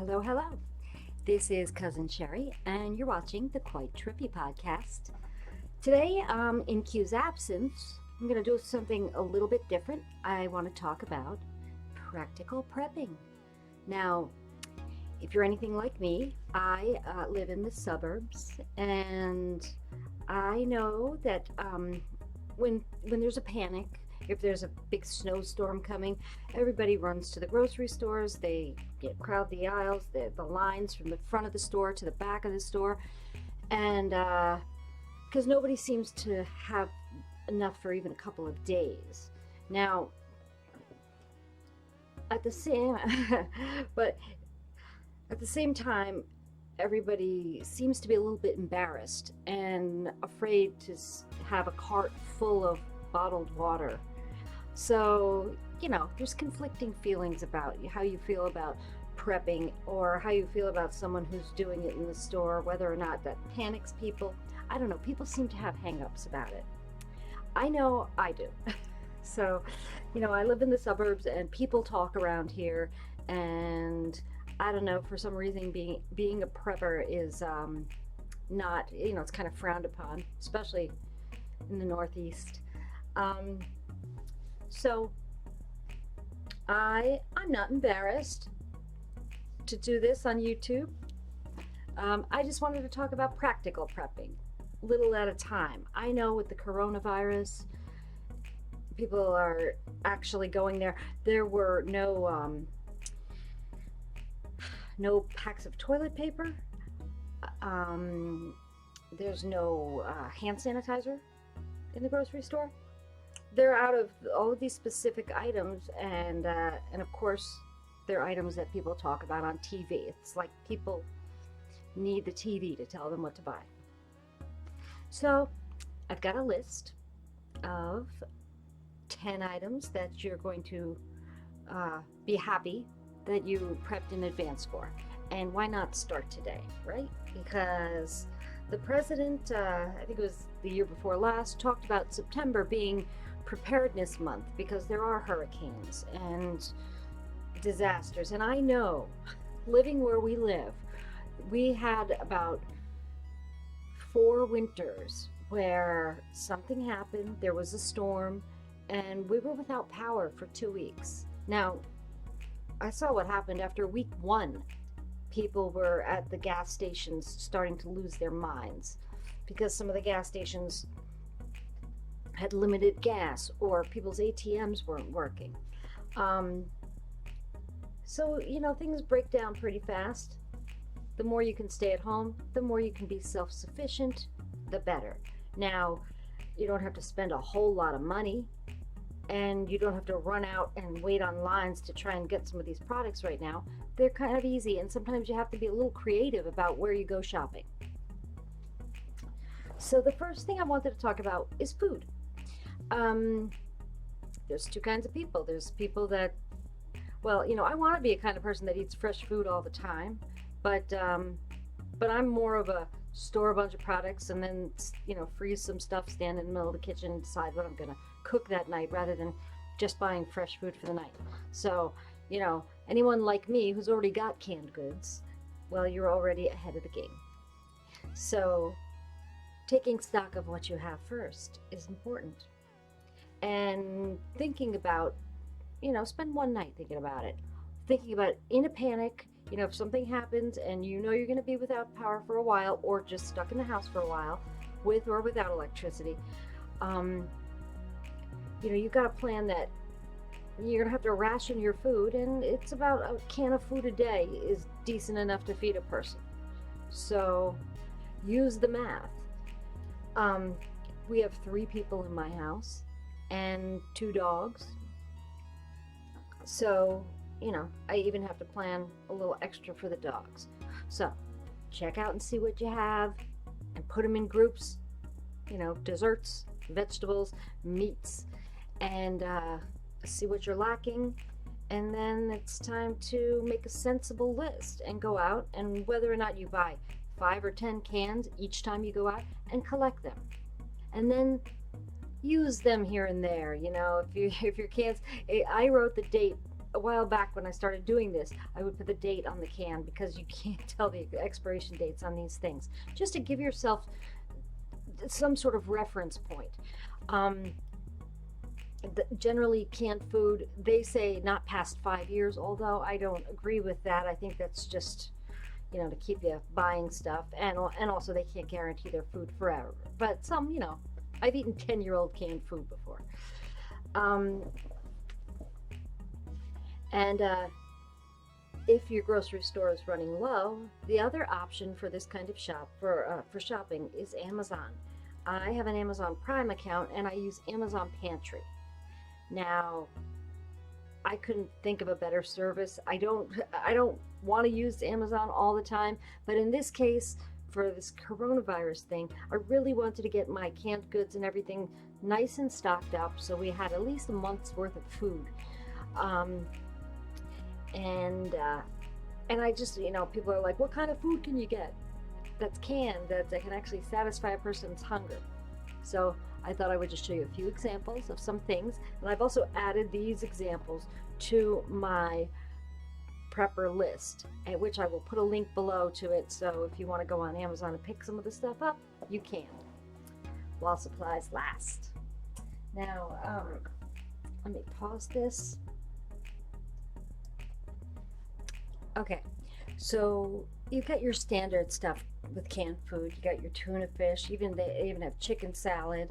Hello, hello. This is Cousin Sherry, and you're watching the Quite Trippy podcast. Today, in Q's absence, I'm going to do something a little bit different. I want to talk about practical prepping. Now, if you're anything like me, I live in the suburbs, and I know that when there's a panic, if there's a big snowstorm coming, everybody runs to the grocery stores. They crowd the aisles, the lines from the front of the store to the back of the store, and because nobody seems to have enough for even a couple of days. Now, at the same, but at the same time, everybody seems to be a little bit embarrassed and afraid to have a cart full of bottled water. So, there's conflicting feelings about how you feel about prepping or how you feel about someone who's doing it in the store, whether or not that panics people. I don't know. People seem to have hang-ups about it. I know I do. So, I live in the suburbs and people talk around here, and I don't know, for some reason being a prepper is not, it's kind of frowned upon, especially in the Northeast. So I'm not embarrassed to do this on YouTube. I just wanted to talk about practical prepping, little at a time. I know with the coronavirus, people are actually going there. There were no packs of toilet paper. There's no hand sanitizer in the grocery store. They're out of all of these specific items, and of course, they're items that people talk about on TV. It's like people need the TV to tell them what to buy. So, I've got a list of 10 items that you're going to be happy that you prepped in advance for. And why not start today, right? Because the president, I think it was the year before last, talked about September being Preparedness Month because there are hurricanes and disasters. And I know, living where we live, we had about 4 winters where something happened, there was a storm, and we were without power for 2 weeks. Now, I saw what happened after week 1. People were at the gas stations starting to lose their minds because some of the gas stations had limited gas or people's ATMs weren't working. So, things break down pretty fast. The more you can stay at home, the more you can be self-sufficient, the better. Now, you don't have to spend a whole lot of money, and you don't have to run out and wait on lines to try and get some of these products right now. They're kind of easy, and sometimes you have to be a little creative about where you go shopping. So the first thing I wanted to talk about is food. There's 2 kinds of people. There's people that, I want to be a kind of person that eats fresh food all the time, but I'm more of a store a bunch of products and then, freeze some stuff, stand in the middle of the kitchen and decide what I'm going to cook that night rather than just buying fresh food for the night. So, anyone like me who's already got canned goods, well, you're already ahead of the game. So, taking stock of what you have first is important. And thinking about, spend one night thinking about it. Thinking about it in a panic, if something happens and you're going to be without power for a while or just stuck in the house for a while, with or without electricity, you've got a plan that you're going to have to ration your food, and it's about a can of food a day is decent enough to feed a person. So use the math. We have 3 people in my house and 2 dogs. So, I even have to plan a little extra for the dogs. So check out and see what you have and put them in groups, desserts, vegetables, meats, and see what you're lacking. And then it's time to make a sensible list and go out, and whether or not you buy 5 or 10 cans each time you go out, and collect them. And then use them here and there. If your cans, I wrote the date a while back when I started doing this, I would put the date on the can because you can't tell the expiration dates on these things, just to give yourself some sort of reference point. Generally, canned food, they say not past 5 years, although I don't agree with that. I think that's just, to keep you buying stuff, and also they can't guarantee their food forever. But some, I've eaten 10-year-old canned food before. And if your grocery store is running low, the other option for this kind of for shopping is Amazon. I have an Amazon Prime account and I use Amazon Pantry. Now, I couldn't think of a better service. I don't want to use Amazon all the time, but in this case, for this coronavirus thing, I really wanted to get my canned goods and everything nice and stocked up, so we had at least a month's worth of food. And I just, people are like, what kind of food can you get that's canned, that can actually satisfy a person's hunger? So I thought I would just show you a few examples of some things, and I've also added these examples to my prepper list, at which I will put a link below to it, so if you want to go on Amazon and pick some of the stuff up, you can, while supplies last. Now, let me pause this. Okay, so you got your standard stuff with canned food. You got your tuna fish, they even have chicken salad.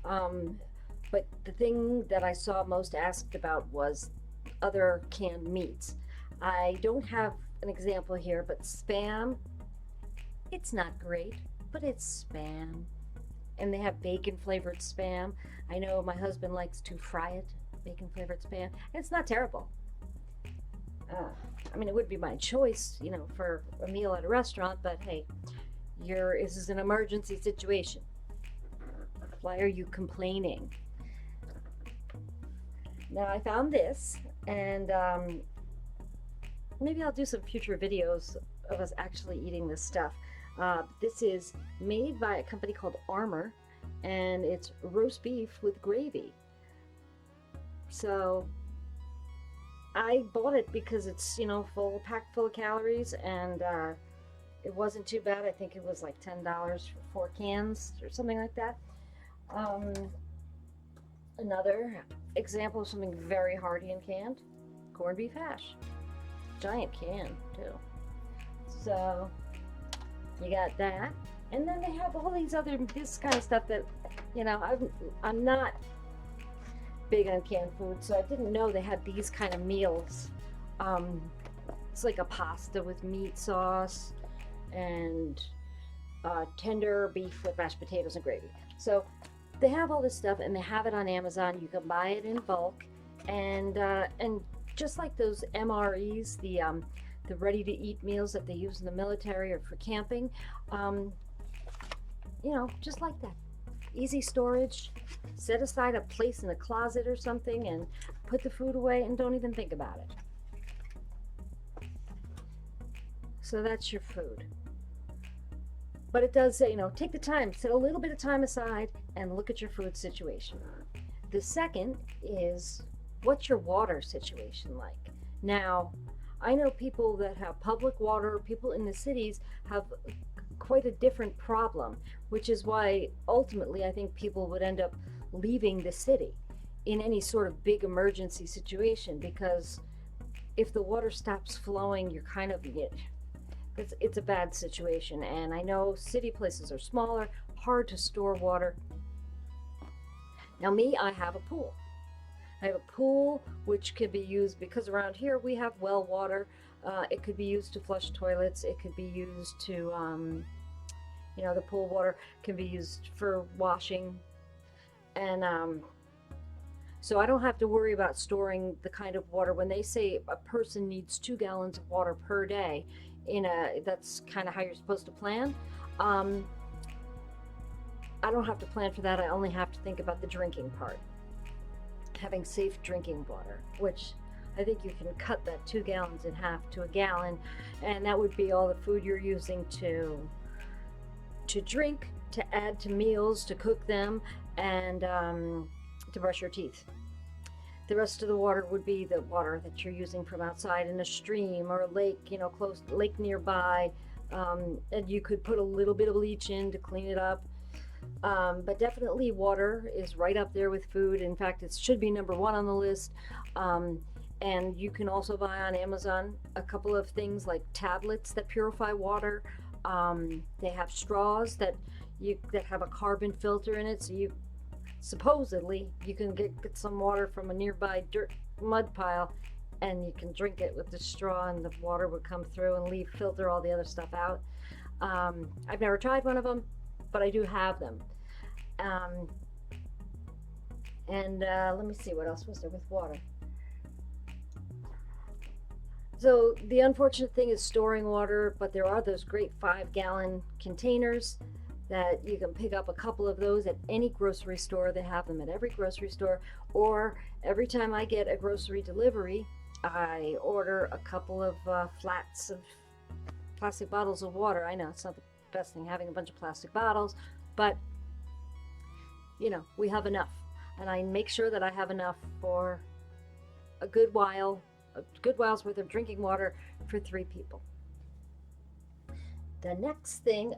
But the thing that I saw most asked about was other canned meats. I don't have an example here, but Spam, it's not great, but it's Spam. And they have bacon flavored Spam. I know my husband likes to fry it, bacon flavored Spam, and it's not terrible. It would be my choice, for a meal at a restaurant, but hey, this is an emergency situation. Why are you complaining? Now, I found this, and maybe I'll do some future videos of us actually eating this stuff. This is made by a company called Armour, and it's roast beef with gravy. So I bought it because it's, packed full of calories, and it wasn't too bad. I think it was like $10 for 4 cans or something like that. Another example of something very hearty and canned, corned beef hash. Giant can, too. So you got that. And then they have all these this kind of stuff that, I'm not big on canned food, so I didn't know they had these kind of meals. It's like a pasta with meat sauce and tender beef with mashed potatoes and gravy. So they have all this stuff, and they have it on Amazon. You can buy it in bulk, and just like those MREs, the ready-to-eat meals that they use in the military or for camping, just like that. Easy storage. Set aside a place in a closet or something and put the food away and don't even think about it. So that's your food. But it does say, take the time, set a little bit of time aside and look at your food situation. The second is, what's your water situation like? Now, I know people that have public water, people in the cities have quite a different problem, which is why ultimately I think people would end up leaving the city in any sort of big emergency situation, because if the water stops flowing, you're kind of, it's a bad situation. And I know city places are smaller, hard to store water. Now I have a pool. I have a pool which could be used, because around here we have well water. It could be used to flush toilets. It could be used to, the pool water can be used for washing. And so I don't have to worry about storing the kind of water. When they say a person needs 2 gallons of water per day, that's kind of how you're supposed to plan. I don't have to plan for that. I only have to think about the drinking part. Having safe drinking water, which I think you can cut that 2 gallons in half to 1 gallon, and that would be all the food you're using to drink, to add to meals, to cook them, and to brush your teeth. The rest of the water would be the water that you're using from outside in a stream or a lake, close lake nearby. And you could put a little bit of bleach in to clean it up. But definitely water is right up there with food. In fact, it should be number one on the list. And you can also buy on Amazon a couple of things like tablets that purify water. They have straws that have a carbon filter in it, so supposedly you can get some water from a nearby mud pile, and you can drink it with the straw, and the water would come through and filter all the other stuff out. I've never tried one of them, but I do have them. Let me see, what else was there with water? So the unfortunate thing is storing water, but there are those great 5-gallon containers that you can pick up a couple of those at any grocery store. They have them at every grocery store, or every time I get a grocery delivery, I order a couple of flats of plastic bottles of water. I know it's not the best thing having a bunch of plastic bottles, but we have enough, and I make sure that I have enough for a good while's worth of drinking water for 3 people. The next thing,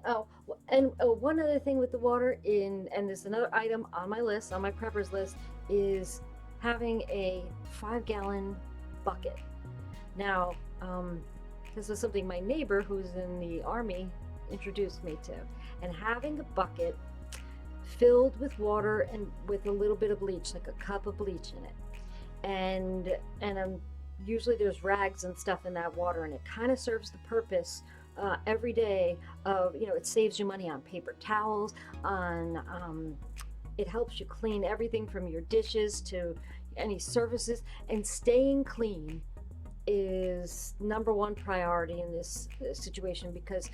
one other thing with the water and there's another item on my list, on my preppers list, is having a 5-gallon bucket. Now, this is something my neighbor who's in the Army introduced me to, and having a bucket filled with water and with a little bit of bleach, like a cup of bleach in it, and usually there's rags and stuff in that water, and it kind of serves the purpose every day of, it saves you money on paper towels, it helps you clean everything from your dishes to any surfaces, and staying clean is number one priority in this situation, because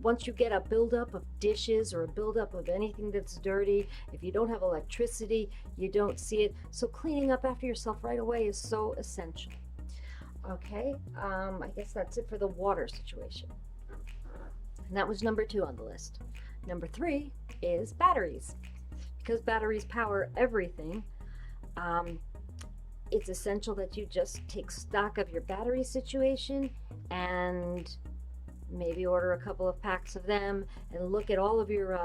once you get a buildup of dishes or a buildup of anything that's dirty, if you don't have electricity, you don't see it. So cleaning up after yourself right away is so essential. Okay, I guess that's it for the water situation. And that was number 2 on the list. Number 3 is batteries. Because batteries power everything, it's essential that you just take stock of your battery situation and maybe order a couple of packs of them, and look at all of your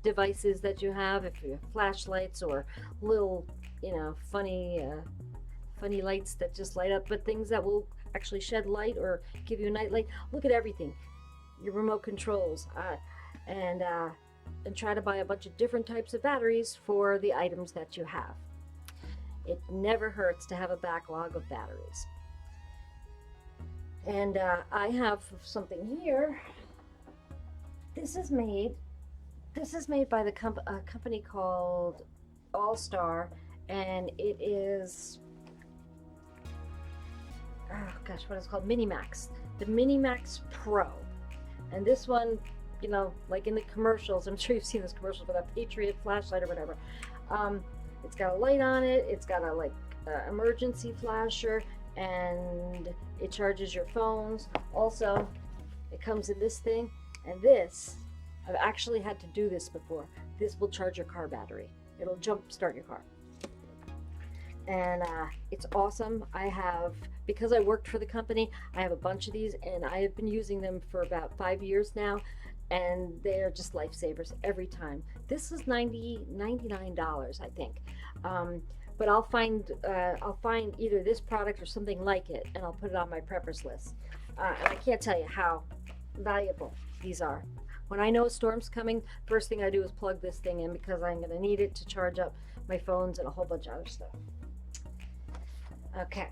devices that you have, if you have flashlights or little, funny lights that just light up, but things that will actually shed light or give you a night light. Look at everything, your remote controls, and try to buy a bunch of different types of batteries for the items that you have. It never hurts to have a backlog of batteries. And I have something here. This is made by the a company called All Star, and it is, what is it called? Minimax. The Minimax Pro. And this one, like in the commercials, I'm sure you've seen this commercial for that Patriot flashlight or whatever. It's got a light on it, it's got a emergency flasher, and it charges your phones. Also, it comes in this thing, and this, I've actually had to do this before. This will charge your car battery. It'll jump start your car. And it's awesome. Because I worked for the company, I have a bunch of these, and I have been using them for about 5 years now, and they're just lifesavers every time. This is $99, I think. But I'll find either this product or something like it, and I'll put it on my preppers list. And I can't tell you how valuable these are. When I know a storm's coming, first thing I do is plug this thing in, because I'm going to need it to charge up my phones and a whole bunch of other stuff. Okay.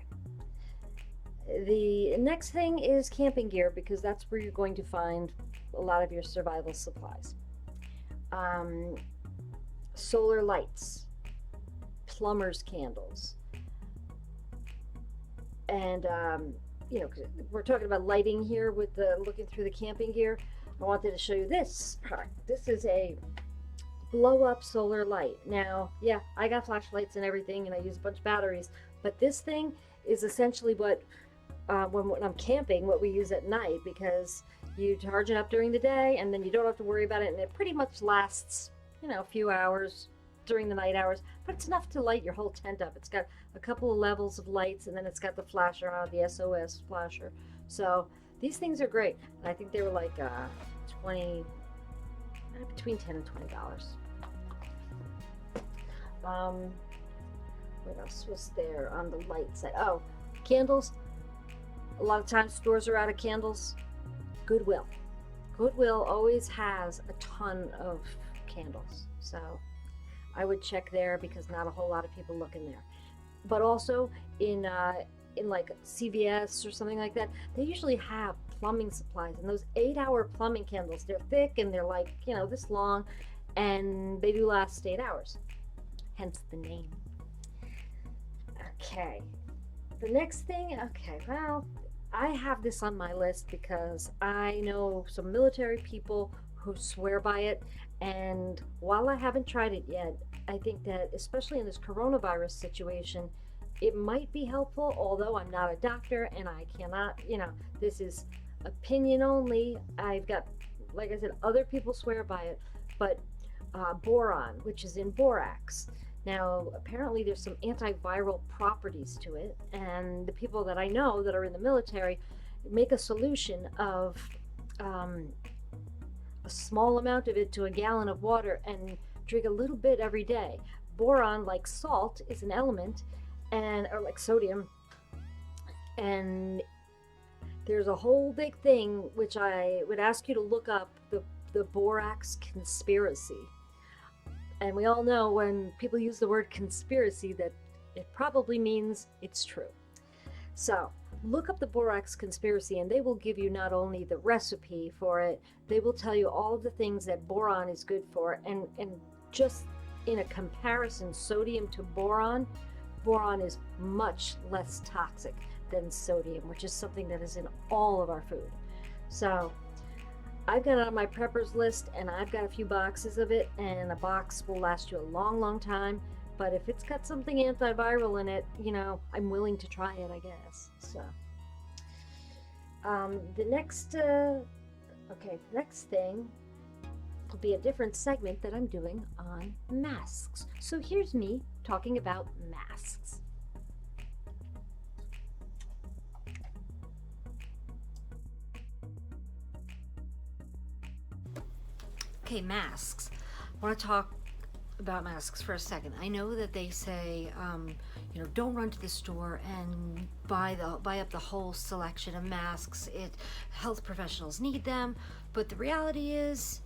The next thing is camping gear, because that's where you're going to find a lot of your survival supplies. Solar lights, plumber's candles, and we're talking about lighting here with looking through the camping gear. I wanted to show you this product. This is a blow-up solar light. Now, yeah, I got flashlights and everything, and I use a bunch of batteries, but this thing is essentially what when I'm camping, what we use at night, because you charge it up during the day and then you don't have to worry about it, and it pretty much lasts, a few hours, during the night hours, but it's enough to light your whole tent up. It's got a couple of levels of lights, and then it's got the flasher on, the SOS flasher. So these things are great. I think they were like 20, between $10 and $20. What else was there on the light side? Oh, candles. A lot of times stores are out of candles. Goodwill. Goodwill always has a ton of candles. So I would check there because not a whole lot of people look in there. But also in like CVS or something like that, they usually have plumbing supplies, and those 8-hour plumbing candles, they're thick and they're like, you know, this long, and they do last 8 hours. Hence the name. Okay. The next thing, okay, well, I have this on my list because I know some military people who swear by it, and while I haven't tried it yet, I think that especially in this coronavirus situation, it might be helpful, although I'm not a doctor and I cannot, you know, this is opinion only. I've got, like I said, other people swear by it, but boron, which is in borax. Now, apparently there's some antiviral properties to it, and the people that I know that are in the military make a solution of a small amount of it to a gallon of water and drink a little bit every day. Boron, like salt, is an element, or like sodium, and there's a whole big thing which I would ask you to look up, the borax conspiracy. And we all know when people use the word conspiracy that it probably means it's true. So look up the borax conspiracy, and they will give you not only the recipe for it, they will tell you all of the things that boron is good for, and just in a comparison, sodium to boron is much less toxic than sodium, which is something that is in all of our food. So I've got it on my preppers list, and I've got a few boxes of it, and a box will last you a long, long time. But if it's got something antiviral in it, you know, I'm willing to try it, I guess. So the next thing will be a different segment that I'm doing on masks. So here's me talking about masks. Okay, masks. I want to talk about masks for a second. I know that they say, you know, don't run to the store and buy up the whole selection of masks. Health professionals need them, but the reality is,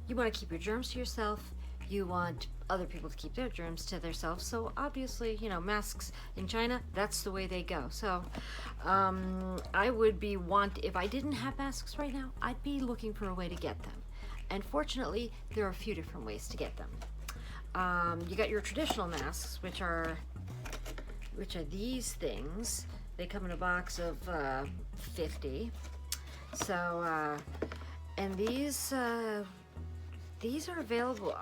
you want to keep your germs to yourself. You want other people to keep their germs to themselves. So obviously, you know, masks in China, that's the way they go. So I would if I didn't have masks right now, I'd be looking for a way to get them. And fortunately, there are a few different ways to get them. You got your traditional masks, which are these things. They come in a box of 50. So, and these are available.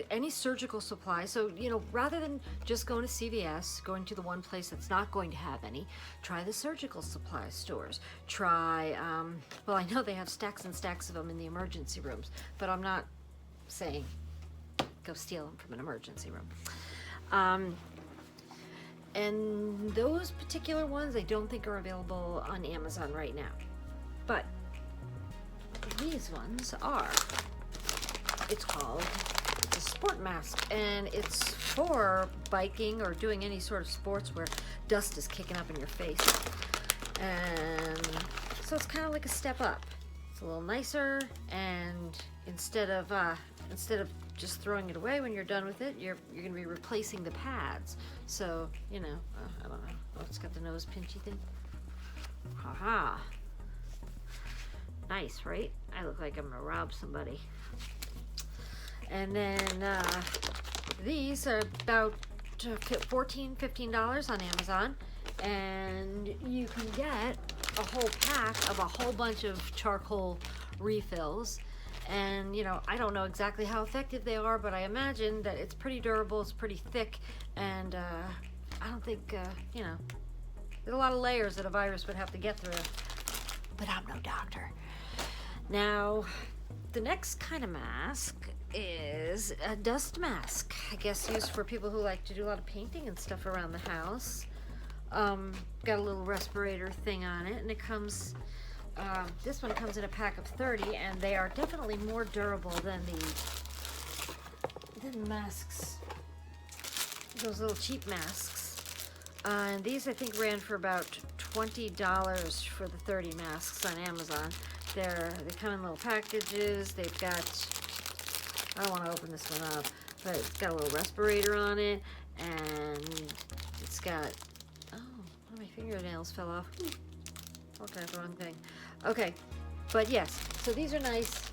Any surgical supply. So, you know, rather than just going to CVS, going to the one place that's not going to have any, try the surgical supply stores. Try, well, I know they have stacks and stacks of them in the emergency rooms, but I'm not saying go steal them from an emergency room. And those particular ones I don't think are available on Amazon right now. But these ones are. It's a sport mask, and it's for biking or doing any sort of sports where dust is kicking up in your face. And so it's kind of like a step up. It's a little nicer, and instead of just throwing it away when you're done with it, you're going to be replacing the pads. So, you know, I don't know. Oh, it's got the nose pinchy thing. Haha. Nice, right? I look like I'm going to rob somebody. And then these are about $14, $15 on Amazon, and you can get a whole pack of a whole bunch of charcoal refills. And, you know, I don't know exactly how effective they are, but I imagine that it's pretty durable, it's pretty thick, and I don't think, you know, there's a lot of layers that a virus would have to get through. But I'm no doctor. Now, the next kind of mask is a dust mask. I guess used for people who like to do a lot of painting and stuff around the house. Got a little respirator thing on it, and it comes, this one comes in a pack of 30, and they are definitely more durable than the masks, those little cheap masks. And these I think ran for about $20 for the 30 masks on Amazon. They come in little packages. They've got, I don't want to open this one up, but it's got a little respirator on it, and it's got, oh, one of my fingernails fell off. Okay, that's the wrong thing. Okay, but yes, so these are nice.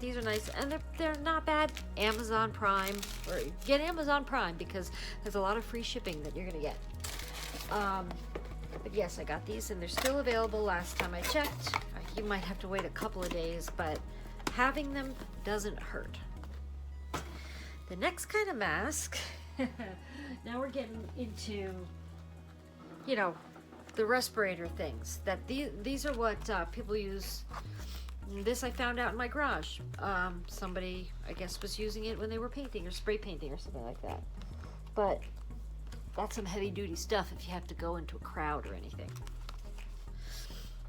These are nice, and they're not bad. Amazon Prime, or get Amazon Prime because there's a lot of free shipping that you're gonna get. But yes, I got these, and they're still available. Last time I checked, you might have to wait a couple of days, but having them doesn't hurt. The next kind of mask, now we're getting into, you know, the respirator things. That these are what people use. This I found out in my garage. Somebody, I guess, was using it when they were painting or spray painting or something like that. But that's some heavy duty stuff if you have to go into a crowd or anything.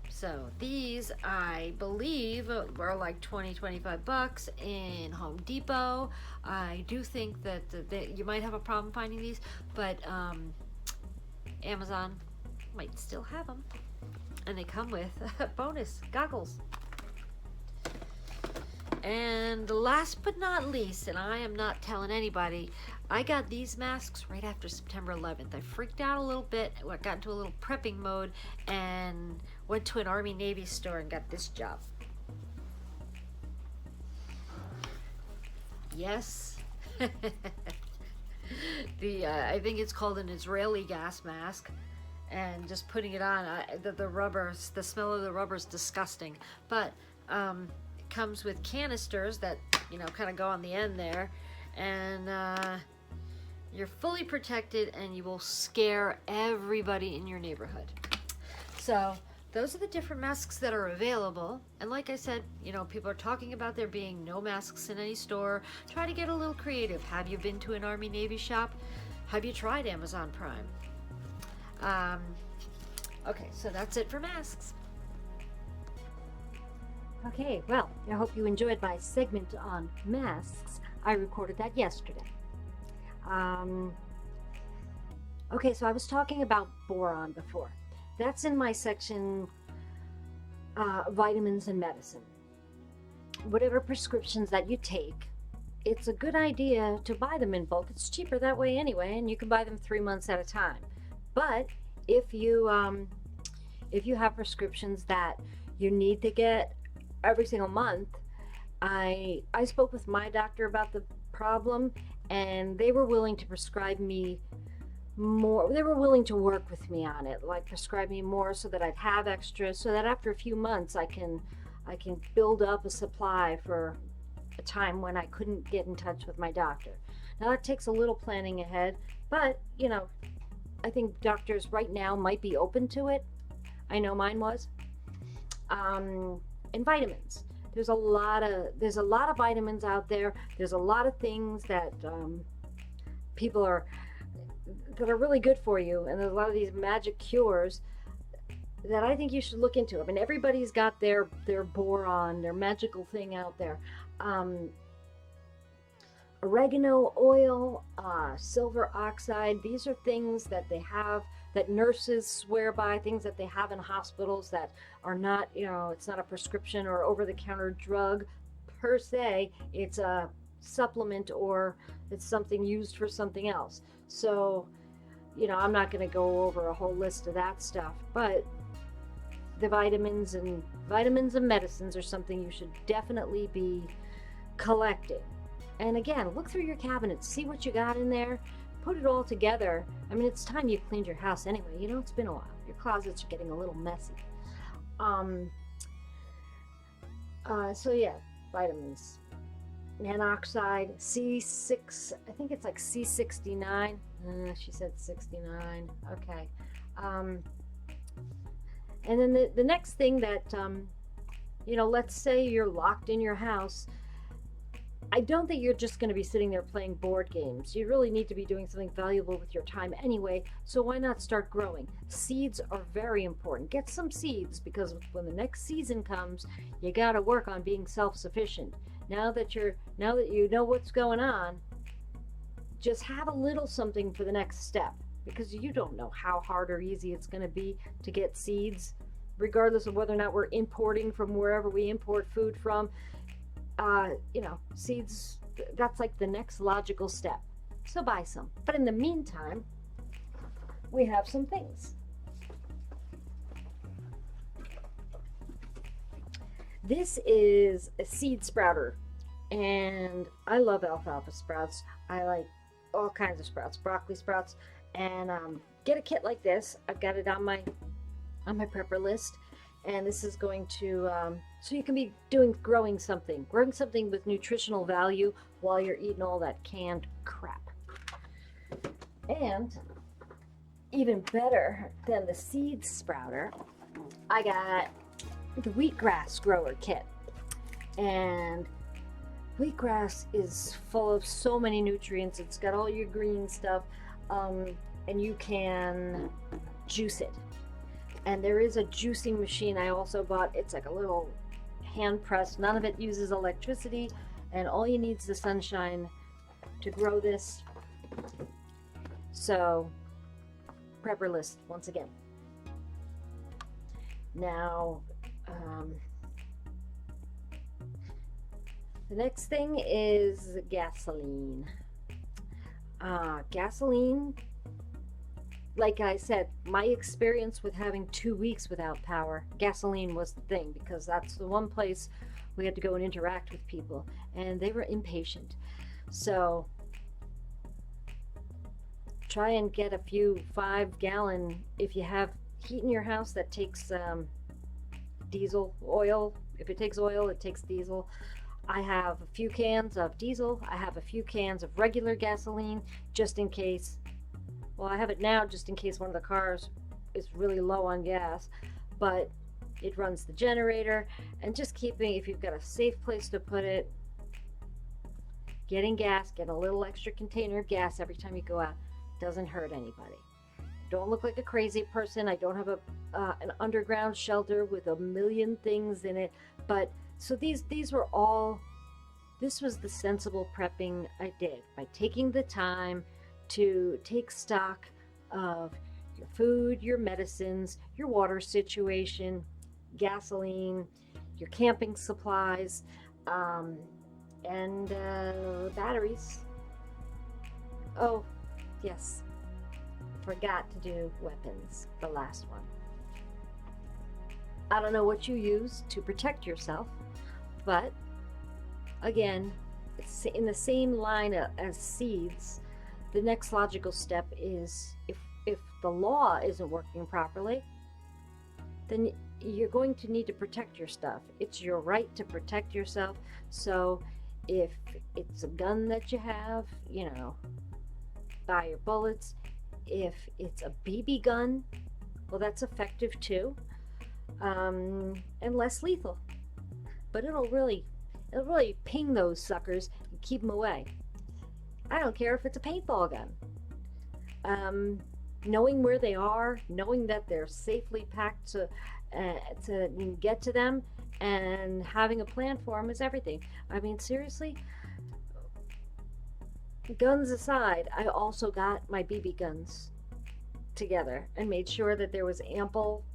So these, I believe, are like 20-25 bucks in Home Depot. I do think that you might have a problem finding these, but Amazon might still have them. And they come with bonus goggles. And last but not least, and I am not telling anybody, I got these masks right after September 11th. I freaked out a little bit. I got into a little prepping mode and went to an Army Navy store and got this job. Yes. I think it's called an Israeli gas mask. And just putting it on, the rubbers, the smell of the rubber is disgusting. But it comes with canisters that, you know, kind of go on the end there. And you're fully protected, and you will scare everybody in your neighborhood. So those are the different masks that are available. And like I said, you know, people are talking about there being no masks in any store. Try to get a little creative. Have you been to an Army Navy shop? Have you tried Amazon Prime? Okay, so that's it for masks. Okay, well, I hope you enjoyed my segment on masks. I recorded that yesterday. Okay, so I was talking about boron before. That's in my section, vitamins and medicine. Whatever prescriptions that you take, it's a good idea to buy them in bulk. It's cheaper that way anyway, and you can buy them 3 months at a time. But if you have prescriptions that you need to get every single month, I spoke with my doctor about the problem, and they were willing to prescribe me more. They were willing to work with me on it, like prescribe me more so that I'd have extra, so that after a few months I can build up a supply for a time when I couldn't get in touch with my doctor. Now that takes a little planning ahead, but you know, I think doctors right now might be open to it. I know mine was. And vitamins. There's a lot of vitamins out there. There's a lot of things that people are really good for you, and there's a lot of these magic cures that I think you should look into. I mean, everybody's got their boron, their magical thing out there. Oregano oil, silver oxide, these are things that they have, that nurses swear by, things that they have in hospitals that are not, you know, it's not a prescription or over-the-counter drug per se. It's a supplement, or it's something used for something else. So, you know, I'm not going to go over a whole list of that stuff, but the vitamins and medicines are something you should definitely be collecting. And again, look through your cabinets, see what you got in there, put it all together. I mean, it's time you cleaned your house anyway. You know, it's been a while. Your closets are getting a little messy. So yeah, vitamins. Nanoxide, C6, I think it's like C69. She said 69. Okay. And then the next thing that, you know, let's say you're locked in your house I don't think you're just going to be sitting there playing board games. You really need to be doing something valuable with your time anyway, so why not start growing? Seeds are very important. Get some seeds, because when the next season comes, you got to work on being self-sufficient. Now that you know what's going on, just have a little something for the next step, because you don't know how hard or easy it's going to be to get seeds, regardless of whether or not we're importing from wherever we import food from. Seeds, that's like the next logical step. So buy some. But in the meantime, we have some things. This is a seed sprouter, and I love alfalfa sprouts. I like all kinds of sprouts, broccoli sprouts, and get a kit like this. I've got it on my prepper list, and this is going to so you can be growing something with nutritional value while you're eating all that canned crap. And even better than the seed sprouter, I got the wheatgrass grower kit. And wheatgrass is full of so many nutrients. It's got all your green stuff, and you can juice it. And there is a juicing machine I also bought. It's like a little hand press. None of it uses electricity, and all you need is the sunshine to grow this. So, prepper list once again. Now, the next thing is gasoline. Gasoline, like I said, my experience with having 2 weeks without power, gasoline was the thing, because that's the one place we had to go and interact with people, and they were impatient. So try and get a few 5-gallon, if you have heat in your house that takes diesel, oil. If it takes oil, it takes diesel. I have a few cans of diesel. I have a few cans of regular gasoline, just in case. Well, I have it now just in case one of the cars is really low on gas, but it runs the generator. And just keeping, if you've got a safe place to put it, getting gas, get a little extra container of gas every time you go out, doesn't hurt anybody. Don't look like a crazy person. I don't have an underground shelter with a million things in it, but so these were all, this was the sensible prepping I did by taking the time to take stock of your food, your medicines, your water situation, gasoline, your camping supplies, and batteries. Oh, yes, forgot to do weapons, the last one. I don't know what you use to protect yourself, but again, it's in the same line as seeds. The next logical step is if the law isn't working properly, then you're going to need to protect your stuff. It's your right to protect yourself. So if it's a gun that you have, buy your bullets. If it's a BB gun, well, that's effective too, and less lethal. But it'll really ping those suckers and keep them away. I don't care if it's a paintball gun. Knowing where they are, knowing that they're safely packed to get to them, and having a plan for them is everything. I mean, seriously, guns aside, I also got my BB guns together and made sure that there was ample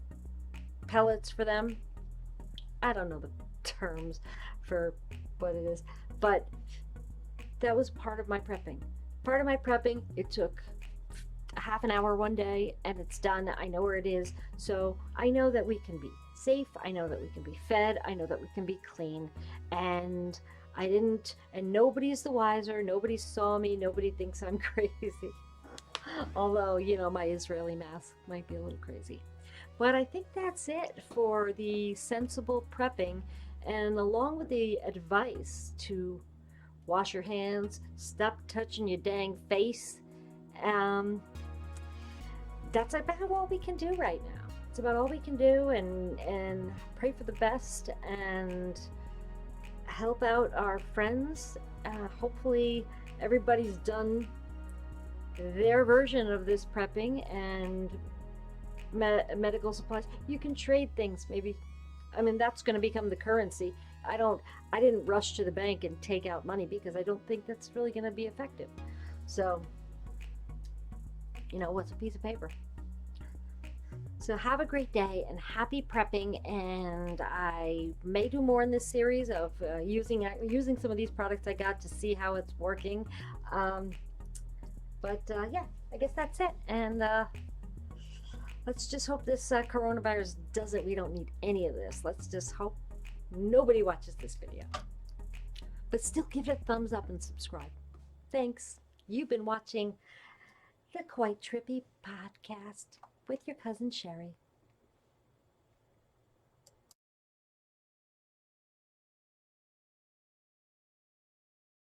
pellets for them. I don't know the terms for what it is, but that was part of my prepping. Part of my prepping, it took a half an hour one day and it's done. I know where it is, so I know that we can be safe. I know that we can be fed. I know that we can be clean. And I didn't, and nobody's the wiser. Nobody saw me. Nobody thinks I'm crazy. Although, my Israeli mask might be a little crazy. But I think that's it for the sensible prepping, and along with the advice to wash your hands, stop touching your dang face. That's about all we can do right now. It's about all we can do, and pray for the best, and help out our friends. Hopefully everybody's done their version of this prepping and medical supplies. You can trade things, maybe. I mean, that's going to become the currency. I didn't rush to the bank and take out money because I don't think that's really going to be effective. So, what's a piece of paper? So have a great day and happy prepping, and I may do more in this series of using some of these products I got to see how it's working. Yeah, I guess that's it. And let's just hope this coronavirus doesn't. We don't need any of this. Let's just hope nobody watches this video. But still give it a thumbs up and subscribe. Thanks. You've been watching the Quite Trippy podcast with your cousin Sherry.